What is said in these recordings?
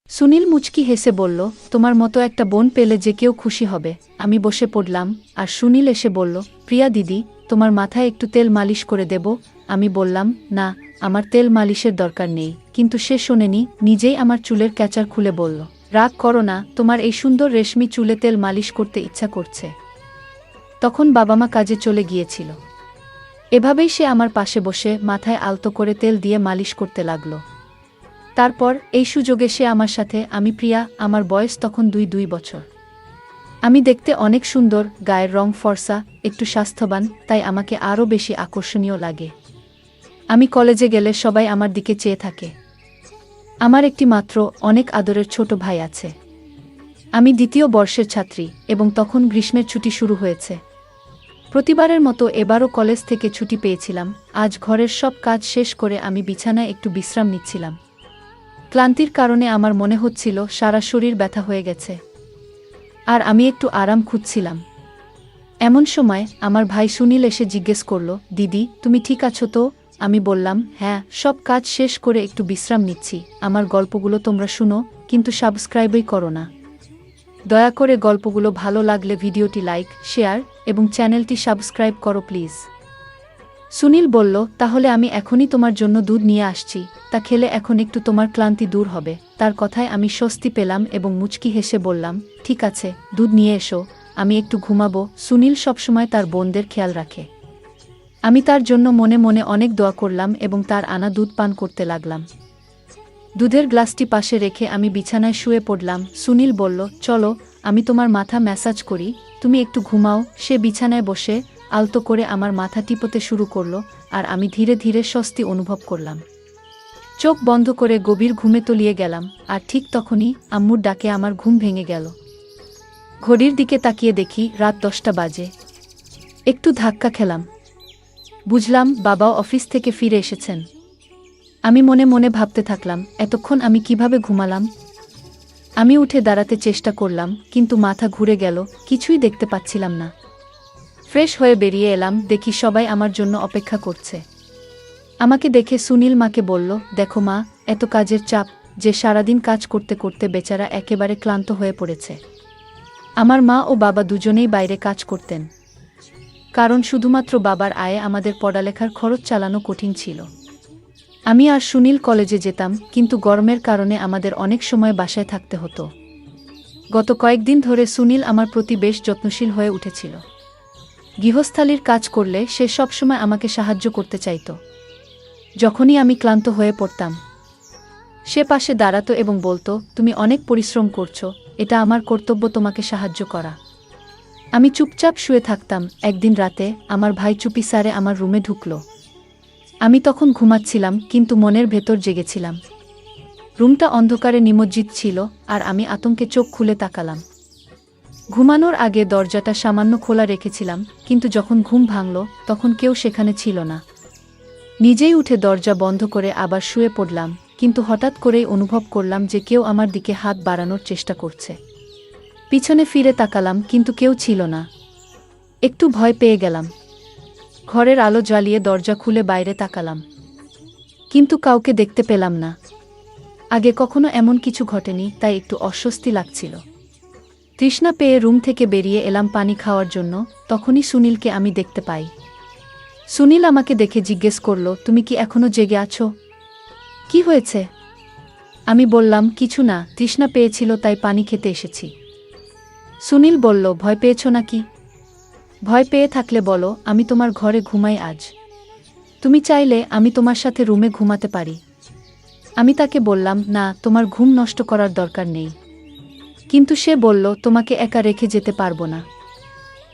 সুনীল মুচকি হেসে বলল, তোমার মতো একটা বোন পেলে যে কেউ খুশি হবে। আমি বসে পড়লাম, আর সুনীল এসে বলল, প্রিয়া দিদি, তোমার মাথায় একটু তেল মালিশ করে দেব। আমি বললাম, না, আমার তেল মালিশের দরকার নেই। কিন্তু সে শোনেনি, নিজেই আমার চুলের ক্যাচার খুলে বলল, রাগ করো না, তোমার এই সুন্দর রেশমি চুলে তেল মালিশ করতে ইচ্ছা করছে। তখন বাবা মা কাজে চলে গিয়েছিল। এভাবেই সে আমার পাশে বসে মাথায় আলতো করে তেল দিয়ে মালিশ করতে লাগল। তারপর এই সুযোগে সে আমার সাথে, আমি প্রিয়া, আমার বয়স তখন 2 বছর। আমি দেখতে অনেক সুন্দর, গায়ের রং ফর্সা, একটু স্বাস্থ্যবান, তাই আমাকে আরও বেশি আকর্ষণীয় লাগে। আমি কলেজে গেলে সবাই আমার দিকে চেয়ে থাকে। আমার একটি মাত্র অনেক আদরের ছোট ভাই আছে। আমি 2য় বর্ষের ছাত্রী, এবং তখন গ্রীষ্মের ছুটি শুরু হয়েছে। প্রতিবারের মতো এবারও কলেজ থেকে ছুটি পেয়েছিলাম। আজ ঘরের সব কাজ শেষ করে আমি বিছানায় একটু বিশ্রাম নিচ্ছিলাম। ক্লান্তির কারণে আমার মনে হচ্ছিল সারা শরীর ব্যথা হয়ে গেছে, আর আমি একটু আরাম খুঁজছিলাম। এমন সময় আমার ভাই সুনীল এসে জিজ্ঞেস করল, দিদি, তুমি ঠিক আছো তো? আমি বললাম, হ্যাঁ, সব কাজ শেষ করে একটু বিশ্রাম নিচ্ছি। আমার গল্পগুলো তোমরা শুনো, কিন্তু সাবস্ক্রাইবই করো না। দয়া করে গল্পগুলো ভালো লাগলে ভিডিওটি লাইক, শেয়ার এবং চ্যানেলটি সাবস্ক্রাইব করো প্লিজ। সুনীল বলল, তাহলে আমি এখনই তোমার জন্য দুধ নিয়ে আসছি, তা খেলে এখন একটু তোমার ক্লান্তি দূর হবে। তার কথায় আমি স্বস্তি পেলাম এবং মুচকি হেসে বললাম, ঠিক আছে, দুধ নিয়ে এসো, আমি একটু ঘুমাবো। সুনীল সবসময় তার বোনদের খেয়াল রাখে। আমি তার জন্য মনে মনে অনেক দোয়া করলাম এবং তার আনা দুধ পান করতে লাগলাম। দুধের গ্লাসটি পাশে রেখে আমি বিছানায় শুয়ে পড়লাম। সুনীল বলল, চলো, আমি তোমার মাথা ম্যাসাজ করি, তুমি একটু ঘুমাও। সে বিছানায় বসে আলতো করে আমার মাথা টিপতে শুরু করল, আর আমি ধীরে ধীরে স্বস্তি অনুভব করলাম। চোখ বন্ধ করে গভীর ঘুমে তলিয়ে গেলাম। আর ঠিক তখনই আম্মুর ডাকে আমার ঘুম ভেঙে গেল। ঘড়ির দিকে তাকিয়ে দেখি রাত 10টা বাজে। একটু ধাক্কা খেলাম। বুঝলাম বাবাও অফিস থেকে ফিরে এসেছেন। আমি মনে মনে ভাবতে থাকলাম, এতক্ষণ আমি কিভাবে ঘুমালাম। আমি উঠে দাঁড়াতে চেষ্টা করলাম, কিন্তু মাথা ঘুরে গেল, কিছুই দেখতে পাচ্ছিলাম না। ফ্রেশ হয়ে বেরিয়ে এলাম, দেখি সবাই আমার জন্য অপেক্ষা করছে। আমাকে দেখে সুনীল মাকে বলল, দেখো মা, এত কাজের চাপ যে সারাদিন কাজ করতে করতে বেচারা একেবারে ক্লান্ত হয়ে পড়েছে। আমার মা ও বাবা দুজনেই বাইরে কাজ করতেন, কারণ শুধুমাত্র বাবার আয়ে আমাদের পড়ালেখার খরচ চালানো কঠিন ছিল। আমি আর সুনীল কলেজে যেতাম, কিন্তু গরমের কারণে আমাদের অনেক সময় বাসায় থাকতে হতো। গত কয়েকদিন ধরে সুনীল আমার প্রতি বেশ যত্নশীল হয়ে উঠেছিল। গৃহস্থালির কাজ করলে সে সবসময় আমাকে সাহায্য করতে চাইত। যখনই আমি ক্লান্ত হয়ে পড়তাম, সে পাশে দাঁড়াতো এবং বলতো, তুমি অনেক পরিশ্রম করছো, এটা আমার কর্তব্য তোমাকে সাহায্য করা। আমি চুপচাপ শুয়ে থাকতাম। একদিন রাতে আমার ভাই চুপিসারে আমার রুমে ঢুকল। আমি তখন ঘুমাচ্ছিলাম, কিন্তু মনের ভেতর জেগেছিলাম। রুমটা অন্ধকারে নিমজ্জিত ছিল, আর আমি আতঙ্কে চোখ খুলে তাকালাম। ঘুমানোর আগে দরজাটা সামান্য খোলা রেখেছিলাম, কিন্তু যখন ঘুম ভাঙল তখন কেউ সেখানে ছিল না। নিজেই উঠে দরজা বন্ধ করে আবার শুয়ে পড়লাম, কিন্তু হঠাৎ করেই অনুভব করলাম যে কেউ আমার দিকে হাত বাড়ানোর চেষ্টা করছে। পিছনে ফিরে তাকালাম, কিন্তু কেউ ছিল না। একটু ভয় পেয়ে গেলাম। ঘরের আলো জ্বালিয়ে দরজা খুলে বাইরে তাকালাম, কিন্তু কাউকে দেখতে পেলাম না। আগে কখনো এমন কিছু ঘটেনি, তাই একটু অস্বস্তি লাগছিল। তৃষ্ণা পেয়ে রুম থেকে বেরিয়ে এলাম পানি খাওয়ার জন্য। তখনই সুনীলকে আমি দেখতে পাই। সুনীল আমাকে দেখে জিজ্ঞেস করল, তুমি কি এখনো জেগে আছো? কি হয়েছে? আমি বললাম, কিছু না, তৃষ্ণা পেয়েছিল তাই পানি খেতে এসেছি। সুনীল বলল, ভয় পেয়েছো নাকি? ভয় পেয়ে থাকলে বলো, আমি তোমার ঘরে ঘুমাই আজ। তুমি চাইলে আমি তোমার সাথে রুমে ঘুমাতে পারি। আমি তাকে বললাম, না, তোমার ঘুম নষ্ট করার দরকার নেই। কিন্তু সে বলল, তোমাকে একা রেখে যেতে পারবো না।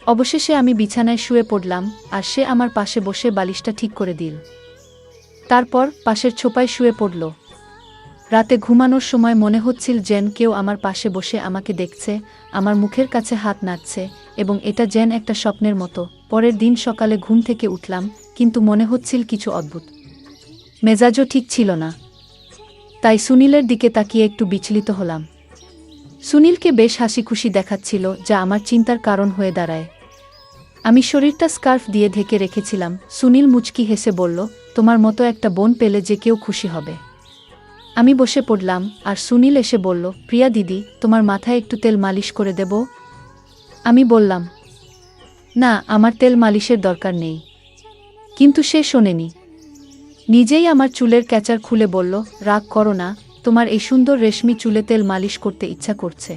অবশেষে আমি বিছানায় শুয়ে পড়লাম, আর সে আমার পাশে বসে বালিশটা ঠিক করে দিল। তারপর পাশের ছোপায় শুয়ে পড়ল। রাতে ঘুমানোর সময় মনে হচ্ছিল যেন কেউ আমার পাশে বসে আমাকে দেখছে, আমার মুখের কাছে হাত নাড়ছে, এবং এটা যেন একটা স্বপ্নের মতো। পরের দিন সকালে ঘুম থেকে উঠলাম, কিন্তু মনে হচ্ছিল কিছু অদ্ভুত। মেজাজও ঠিক ছিল না। তাই সুনীলের দিকে তাকিয়ে একটু বিচলিত হলাম। সুনীলকে বেশ হাসি খুশি দেখাচ্ছিল, যা আমার চিন্তার কারণ হয়ে দাঁড়ায়। আমি শরীরটা স্কার্ফ দিয়ে ঢেকে রেখেছিলাম। সুনীল মুচকি হেসে বলল, তোমার মতো একটা বোন পেলে যে কেউ খুশি হবে। আমি বসে পড়লাম আর সুনীল এসে বলল, প্রিয়া দিদি, তোমার মাথায় একটু তেল মালিশ করে দেব? আমি বললাম, না, আমার তেল মালিশের দরকার নেই। কিন্তু সে শোনেনি। নিজেই আমার চুলের ক্যাচার খুলে বলল, রাগ করো না, তোমার এই সুন্দর রেশমি চুলে তেল মালিশ করতে ইচ্ছা করছে।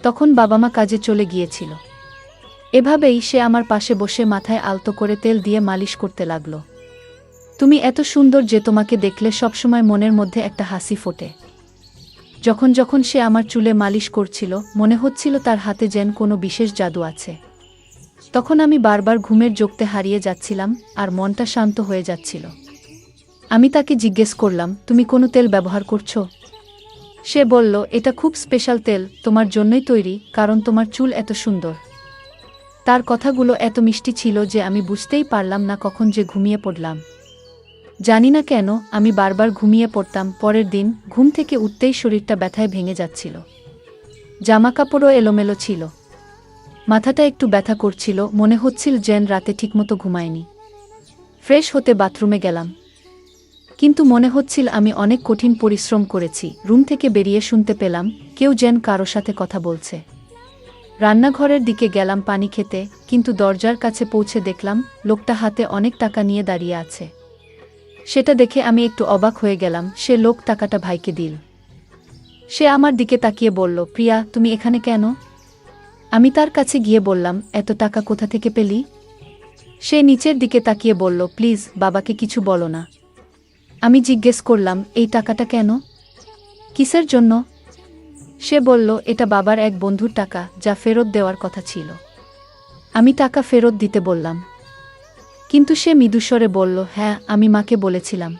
তখন বাবা মা কাজে চলে গিয়েছিল। এভাবেই সে আমার পাশে বসে মাথায় আলতো করে তেল দিয়ে মালিশ করতে লাগল। তুমি এত সুন্দর যে তোমাকে দেখলে সবসময় মনের মধ্যে একটা হাসি ফোটে। যখন যখন সে আমার চুলে মালিশ করছিল, মনে হচ্ছিল তার হাতে যেন কোনো বিশেষ জাদু আছে। তখন আমি বারবার ঘুমের জোগতে হারিয়ে যাচ্ছিলাম আর মনটা শান্ত হয়ে যাচ্ছিল। আমি তাকে জিজ্ঞেস করলাম, তুমি কোনো তেল ব্যবহার করছো? সে বলল, এটা খুব স্পেশাল তেল, তোমার জন্যই তৈরি, কারণ তোমার চুল এত সুন্দর। তার কথাগুলো এত মিষ্টি ছিল যে আমি বুঝতেই পারলাম না কখন যে ঘুমিয়ে পড়লাম। জানি না কেন আমি বারবার ঘুমিয়ে পড়তাম। পরের দিন ঘুম থেকে উঠতেই শরীরটা ব্যথায় ভেঙে যাচ্ছিল। জামাকাপড়ও এলোমেলো ছিল। মাথাটা একটু ব্যথা করছিল, মনে হচ্ছিল যেন রাতে ঠিকমতো ঘুমায়নি। ফ্রেশ হতে বাথরুমে গেলাম, কিন্তু মনে হচ্ছিল আমি অনেক কঠিন পরিশ্রম করেছি। রুম থেকে বেরিয়ে শুনতে পেলাম কেউ যেন কারো সাথে কথা বলছে। রান্নাঘরের দিকে গেলাম পানি খেতে, কিন্তু দরজার কাছে পৌঁছে দেখলাম লোকটা হাতে অনেক টাকা নিয়ে দাঁড়িয়ে আছে। সেটা দেখে আমি একটু অবাক হয়ে গেলাম। সে লোক টাকাটা ভাইকে দিল। সে আমার দিকে তাকিয়ে বলল, প্রিয়া, তুমি এখানে কেন? আমি তার কাছে গিয়ে বললাম, এত টাকা কোথা থেকে পেলি? সে নিচের দিকে তাকিয়ে বলল, প্লিজ বাবাকে কিছু বলো না। আমি জিজ্ঞেস করলাম, এই টাকাটা কেন? কিসের জন্য? সে বলল, এটা বাবার এক বন্ধুর টাকা, যা ফেরত দেওয়ার কথা ছিল। আমি টাকা ফেরত দিতে বললাম, কিন্তু সে মৃদুস্বরে বলল, হ্যাঁ, আমি মাকে বলেছিলাম।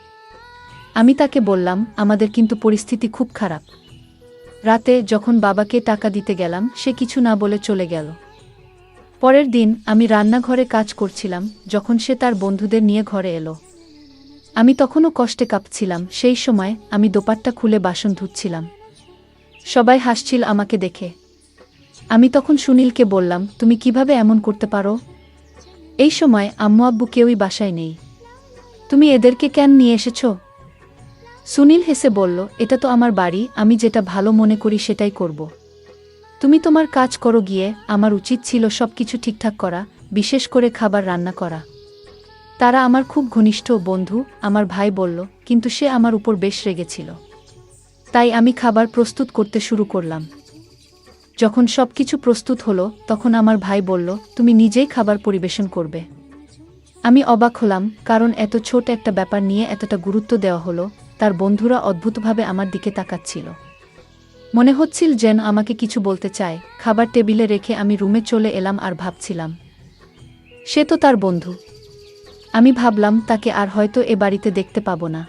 আমি তাকে বললাম, আমাদের কিন্তু পরিস্থিতি খুব খারাপ। রাতে যখন বাবাকে টাকা দিতে গেলাম, সে কিছু না বলে চলে গেল। পরের দিন আমি রান্নাঘরে কাজ করছিলাম যখন সে তার বন্ধুদের নিয়ে ঘরে এলো। আমি তখনও কষ্টে কাঁপছিলাম। সেই সময় আমি দোপাট্টা খুলে বাসন ধুচ্ছিলাম। সবাই হাসছিল আমাকে দেখে। আমি তখন সুনীলকে বললাম, তুমি কিভাবে এমন করতে পারো? এই সময় আম্মু আব্বু কেউই বাসায় নেই। তুমি এদেরকে কেন নিয়ে এসেছ? সুনীল হেসে বলল, এটা তো আমার বাড়ি, আমি যেটা ভালো মনে করি সেটাই করব। তুমি তোমার কাজ করো গিয়ে। আমার উচিত ছিল সবকিছু ঠিকঠাক করা, বিশেষ করে খাবার রান্না করা। তারা আমার খুব ঘনিষ্ঠ বন্ধু, আমার ভাই বলল, কিন্তু সে আমার উপর বেশ রেগেছিল। তাই আমি খাবার প্রস্তুত করতে শুরু করলাম। যখন সবকিছু প্রস্তুত হলো, তখন আমার ভাই বলল, তুমি নিজেই খাবার পরিবেশন করবে। আমি অবাক হলাম, কারণ এত ছোট একটা ব্যাপার নিয়ে এতটা গুরুত্ব দেওয়া হলো। তার বন্ধুরা অদ্ভুতভাবে আমার দিকে তাকাচ্ছিল। মনে হচ্ছিল যেন আমাকে কিছু বলতে চায়। খাবার টেবিলে রেখে আমি রুমে চলে এলাম আর ভাবছিলাম, সে তো তার বন্ধু। আমি ভাবলাম তাকে আর হয়তো এ বাড়িতে দেখতে পাবো না।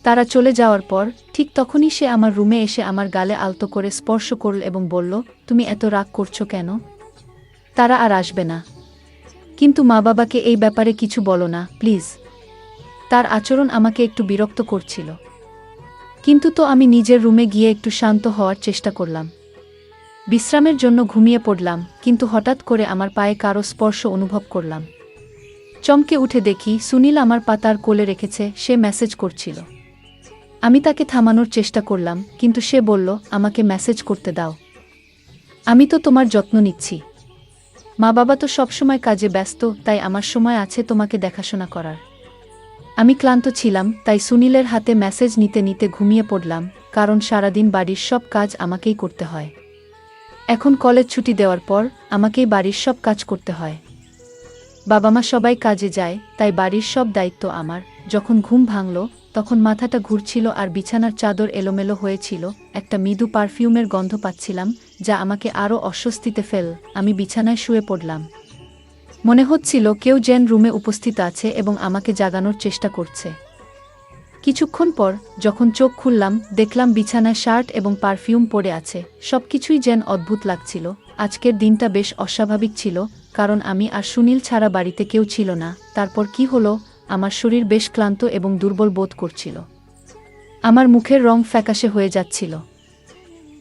তারা চলে যাওয়ার পর ঠিক তখনই সে আমার রুমে এসে আমার গালে আলতো করে স্পর্শ করল এবং বলল, তুমি এত রাগ করছো কেন? তারা আর আসবে না। কিন্তু মা বাবাকে এই ব্যাপারে কিছু বলো না, প্লিজ। তার আচরণ আমাকে একটু বিরক্ত করছিল। কিন্তু তো আমি নিজের রুমে গিয়ে একটু শান্ত হওয়ার চেষ্টা করলাম। বিশ্রামের জন্য ঘুমিয়ে পড়লাম, কিন্তু হঠাৎ করে আমার পায়ে কারো স্পর্শ অনুভব করলাম। চমকে উঠে দেখি সুনীল আমার পাতার কোলে রেখেছে। সে মেসেজ করছিল। আমি তাকে থামানোর চেষ্টা করলাম, কিন্তু সে বলল, আমাকে মেসেজ করতে দাও। আমি তো তোমার যত্ন নিচ্ছি। মা বাবা তো সবসময় কাজে ব্যস্ত, তাই আমার সময় আছে তোমাকে দেখাশোনা করার। আমি ক্লান্ত ছিলাম, তাই সুনীলের হাতে মেসেজ নিতে নিতে ঘুমিয়ে পড়লাম, কারণ সারাদিন বাড়ির সব কাজ আমাকেই করতে হয়। এখন কলেজ ছুটি দেওয়ার পর আমাকেই বাড়ির সব কাজ করতে হয়। বাবা মা সবাই কাজে যায়, তাই বাড়ির সব দায়িত্ব আমার। যখন ঘুম ভাঙল, তখন মাথাটা ঘুরছিল আর বিছানার চাদর এলোমেলো হয়েছিল। একটা মৃদু পারফিউমের গন্ধ পাচ্ছিলাম, যা আমাকে আরও অস্বস্তিতে ফেল। আমি বিছানায় শুয়ে পড়লাম। মনে হচ্ছিল কেউ যেন রুমে উপস্থিত আছে এবং আমাকে জাগানোর চেষ্টা করছে। কিছুক্ষণ পর যখন চোখ খুললাম, দেখলাম বিছানায় শার্ট এবং পারফিউম পড়ে আছে। সবকিছুই যেন অদ্ভুত লাগছিল। আজকের দিনটা বেশ অস্বাভাবিক ছিল, কারণ আমি আর সুনীল ছাড়া বাড়িতে কেউ ছিল না। তারপর কি হলো? আমার শরীর বেশ ক্লান্ত এবং দুর্বল বোধ করছিল। আমার মুখের রং ফ্যাকাশে হয়ে যাচ্ছিল।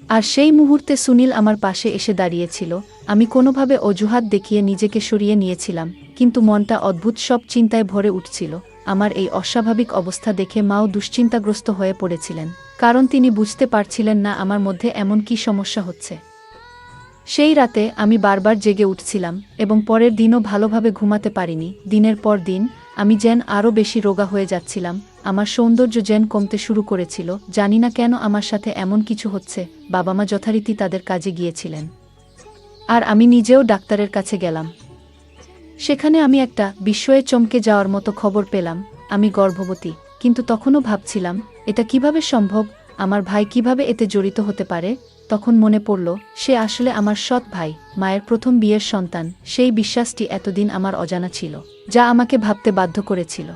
আর সেই মুহূর্তে সুনীল আমার পাশে এসে দাঁড়িয়েছিল। আমি কোনোভাবে অজুহাত দেখিয়ে নিজেকে সরিয়ে নিয়েছিলাম, কিন্তু মনটা অদ্ভুত সব চিন্তায় ভরে উঠছিল। আমার এই অস্বাভাবিক অবস্থা দেখে মাও দুশ্চিন্তাগ্রস্ত হয়ে পড়েছিলেন, কারণ তিনি বুঝতে পারছিলেন না আমার মধ্যে এমন কী সমস্যা হচ্ছে। সেই রাতে আমি বারবার জেগে উঠছিলাম এবং পরের দিনও ভালোভাবে ঘুমাতে পারিনি। দিনের পর দিন আমি যেন আরও বেশি রোগা হয়ে যাচ্ছিলাম, আমার সৌন্দর্য যেন কমতে শুরু করেছিল। জানি না কেন আমার সাথে এমন কিছু হচ্ছে। বাবা মা যথারীতি তাদের কাজে গিয়েছিলেন, আর আমি নিজেও ডাক্তারের কাছে গেলাম। সেখানে আমি একটা বিস্ময়ে চমকে যাওয়ার মতো খবর পেলাম, আমি গর্ভবতী। কিন্তু তখনও ভাবছিলাম, এটা কিভাবে সম্ভব, আমার ভাই কিভাবে এতে জড়িত হতে পারে। তখন মনে পড়ল, সে আসলে আমার সৎ ভাই, মায়ের প্রথম বিয়ের সন্তান। সেই বিশ্বাসটি এতদিন আমার অজানা ছিল, যা আমাকে ভাবতে বাধ্য করেছিল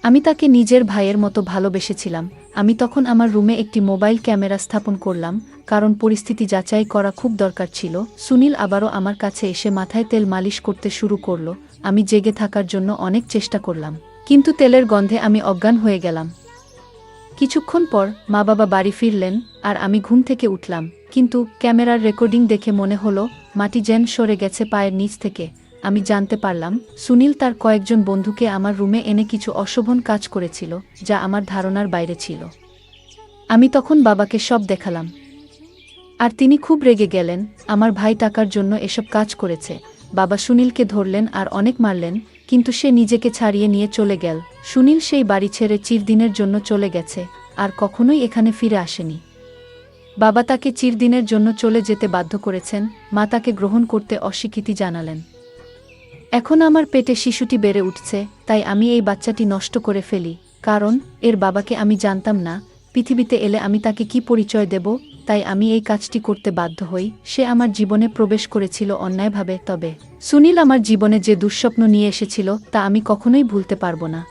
আমি তাকে নিজের ভাইয়ের মতো ভালোবেসেছিলাম। আমি তখন আমার রুমে একটি মোবাইল ক্যামেরা স্থাপন করলাম, কারণ পরিস্থিতি যাচাই করা খুব দরকার ছিল। সুনীল আবারও আমার কাছে এসে মাথায় তেল মালিশ করতে শুরু করল। আমি জেগে থাকার জন্য অনেক চেষ্টা করলাম, কিন্তু তেলের গন্ধে আমি অজ্ঞান হয়ে গেলাম। কিছুক্ষণ পর মা বাবা বাড়ি ফিরলেন, আর আমি ঘুম থেকে উঠলাম। কিন্তু ক্যামেরার রেকর্ডিং দেখে মনে হলো মাটি যেন সরে গেছে পায়ের নিচ থেকে। আমি জানতে পারলাম সুনীল তার কয়েকজন বন্ধুকে আমার রুমে এনে কিছু অশোভন কাজ করেছিল, যা আমার ধারণার বাইরে ছিল। আমি তখন বাবাকে সব দেখালাম, আর তিনি খুব রেগে গেলেন। আমার ভাই টাকার জন্য এসব কাজ করেছে। বাবা সুনীলকে ধরলেন আর অনেক মারলেন, কিন্তু সে নিজেকে ছাড়িয়ে নিয়ে চলে গেল। সুনীল সেই বাড়ি ছেড়ে চিরদিনের জন্য চলে গেছে, আর কখনোই এখানে ফিরে আসেনি। বাবা তাকে চিরদিনের জন্য চলে যেতে বাধ্য করেছেন। মা তাকে গ্রহণ করতে অস্বীকৃতি জানালেন। এখন আমার পেটে শিশুটি বেড়ে উঠছে, তাই আমি এই বাচ্চাটি নষ্ট করে ফেলি, কারণ এর বাবাকে আমি জানতাম না। পৃথিবীতে এলে আমি তাকে কি পরিচয় দেব? তাই আমি এই কাজটি করতে বাধ্য হই। সে আমার জীবনে প্রবেশ করেছিল অন্যায়ভাবে, তবে সুনীল আমার জীবনে যে দুঃস্বপ্ন নিয়ে এসেছিল তা আমি কখনোই ভুলতে পারব না।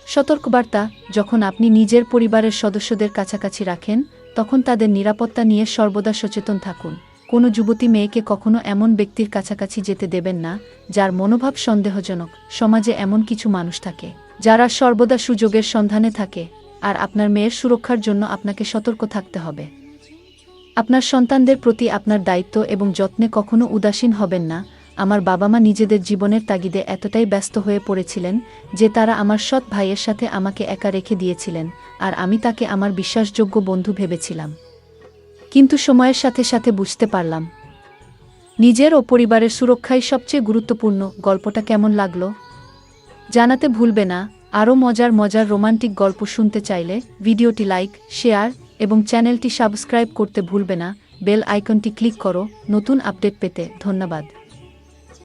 সতর্কবার্তা: যখন আপনি নিজের পরিবারের সদস্যদের কাছাকাছি রাখেন, তখন তাদের নিরাপত্তা নিয়ে সর্বদা সচেতন থাকুন। কোনো যুবতী মেয়েকে কখনো এমন ব্যক্তির কাছাকাছি যেতে দেবেন না, যার মনোভাব সন্দেহজনক। সমাজে এমন কিছু মানুষ থাকে, যারা সর্বদা সুযোগের সন্ধানে থাকে, আর আপনার মেয়ের সুরক্ষার জন্য আপনাকে সতর্ক থাকতে হবে। আপনার সন্তানদের প্রতি আপনার দায়িত্ব এবং যত্নে কখনো উদাসীন হবেন না। আমার বাবা মা নিজেদের জীবনের তাগিদে এতটাই ব্যস্ত হয়ে পড়েছিলেন যে তারা আমার সৎ ভাইয়ের সাথে আমাকে একা রেখে দিয়েছিলেন, আর আমি তাকে আমার বিশ্বাসযোগ্য বন্ধু ভেবেছিলাম। কিন্তু সময়ের সাথে সাথে বুঝতে পারলাম, নিজের ও পরিবারের সুরক্ষাই সবচেয়ে গুরুত্বপূর্ণ। গল্পটা কেমন লাগলো জানাতে ভুলবে না। আরও মজার মজার রোমান্টিক গল্প শুনতে চাইলে ভিডিওটি লাইক, শেয়ার এবং চ্যানেলটি সাবস্ক্রাইব করতে ভুলবে না। বেল আইকনটি ক্লিক করো নতুন আপডেট পেতে। ধন্যবাদ।